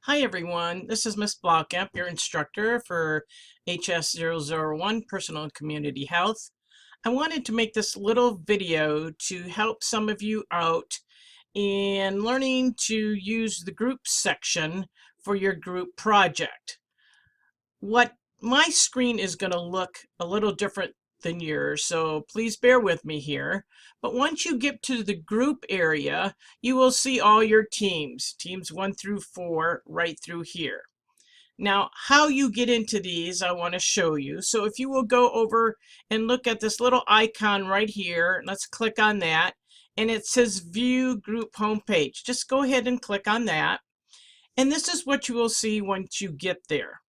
Hi everyone, this is Miss Blaukamp, your instructor for HS001 Personal and Community Health. I wanted to make this little video to help some of you out in learning to use the groups section for your group project. What my screen is going to look a little different than yours, so please bear with me here. But once you get to the group area, you will see all your teams 1 through 4, right through here. Now, how you get into these, I want to show you. So if you will go over and look at this little icon right here, let's click on that, and it says View Group Homepage. Just go ahead and click on that, and this is what you will see once you get there.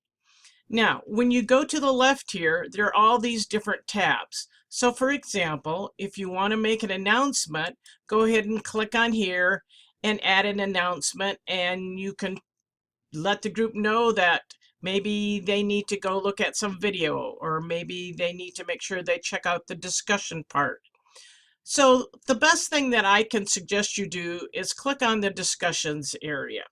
Now, when you go to the left here, there are all these different tabs. So for example, if you want to make an announcement, go ahead and click on here and add an announcement, and you can let the group know that maybe they need to go look at some video, or maybe they need to make sure they check out the discussion part. So the best thing that I can suggest you do is click on the discussions area.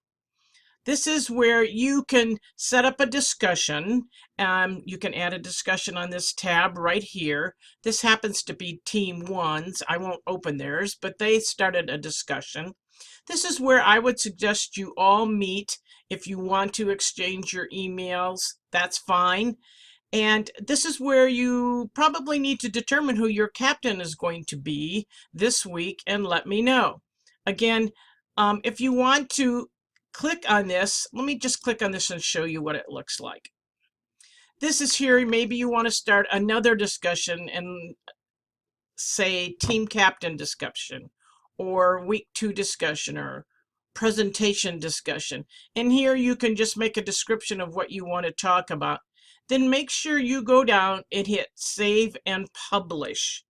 This is where you can set up a discussion. You can add a discussion on this tab right here. This happens to be Team 1's. I won't open theirs, but they started a discussion. This is where I would suggest you all meet. If you want to exchange your emails, that's fine. And this is where you probably need to determine who your captain is going to be this week and let me know. Again, if you want to click on this, let me just click on this and show you what it looks like. This is here. Maybe you want to start another discussion and say team captain discussion, or week 2 discussion, or presentation discussion. And here you can just make a description of what you want to talk about. Then make sure you go down and hit save and publish.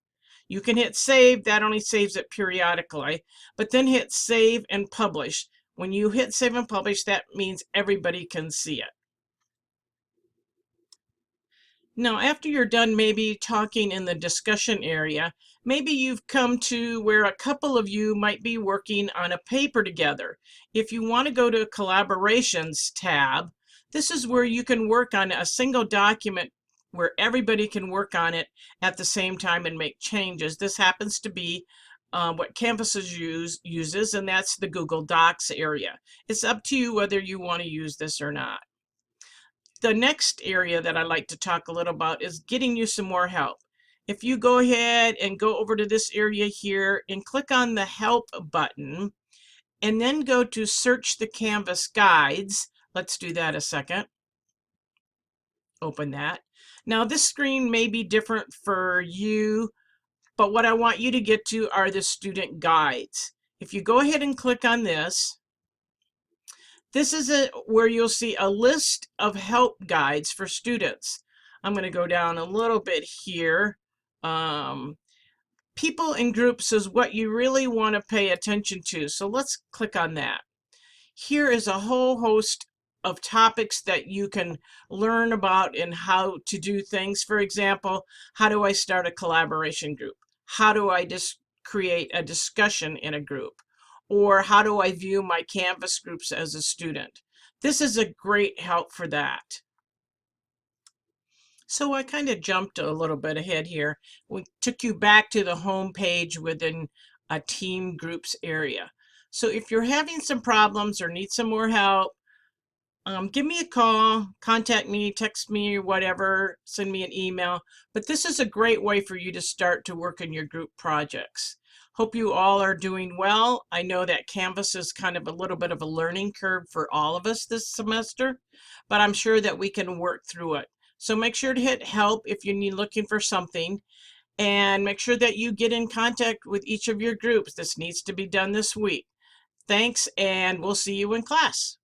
You can hit save, that only saves it periodically, but then hit save and publish. When you hit save and publish, that means everybody can see it. Now, after you're done maybe talking in the discussion area, maybe you've come to where a couple of you might be working on a paper together. If you want to go to Collaborations tab, this is where you can work on a single document where everybody can work on it at the same time and make changes. This happens to be what Canvas uses, and that's the Google Docs area. It's up to you whether you want to use this or not. The next area that I like to talk a little about is getting you some more help. If you go ahead and go over to this area here and click on the Help button, and then go to Search the Canvas Guides. Let's do that a second. Open that. Now this screen may be different for you, but what I want you to get to are the student guides. If you go ahead and click on this, this is where you'll see a list of help guides for students. I'm going to go down a little bit here. People in groups is what you really want to pay attention to. So let's click on that. Here is a whole host of topics that you can learn about and how to do things. For example, how do I start a collaboration group? How do I just create a discussion in a group? Or how do I view my Canvas groups as a student? This is a great help for that. So I kind of jumped a little bit ahead here. We took you back to the home page within a team groups area. So if you're having some problems or need some more help, give me a call, contact me, text me, or whatever, send me an email. But this is a great way for you to start to work in your group projects. Hope you all are doing well. I know that Canvas is kind of a little bit of a learning curve for all of us this semester, but I'm sure that we can work through it. So make sure to hit help if you're looking for something, and make sure that you get in contact with each of your groups. This needs to be done this week. Thanks, and we'll see you in class.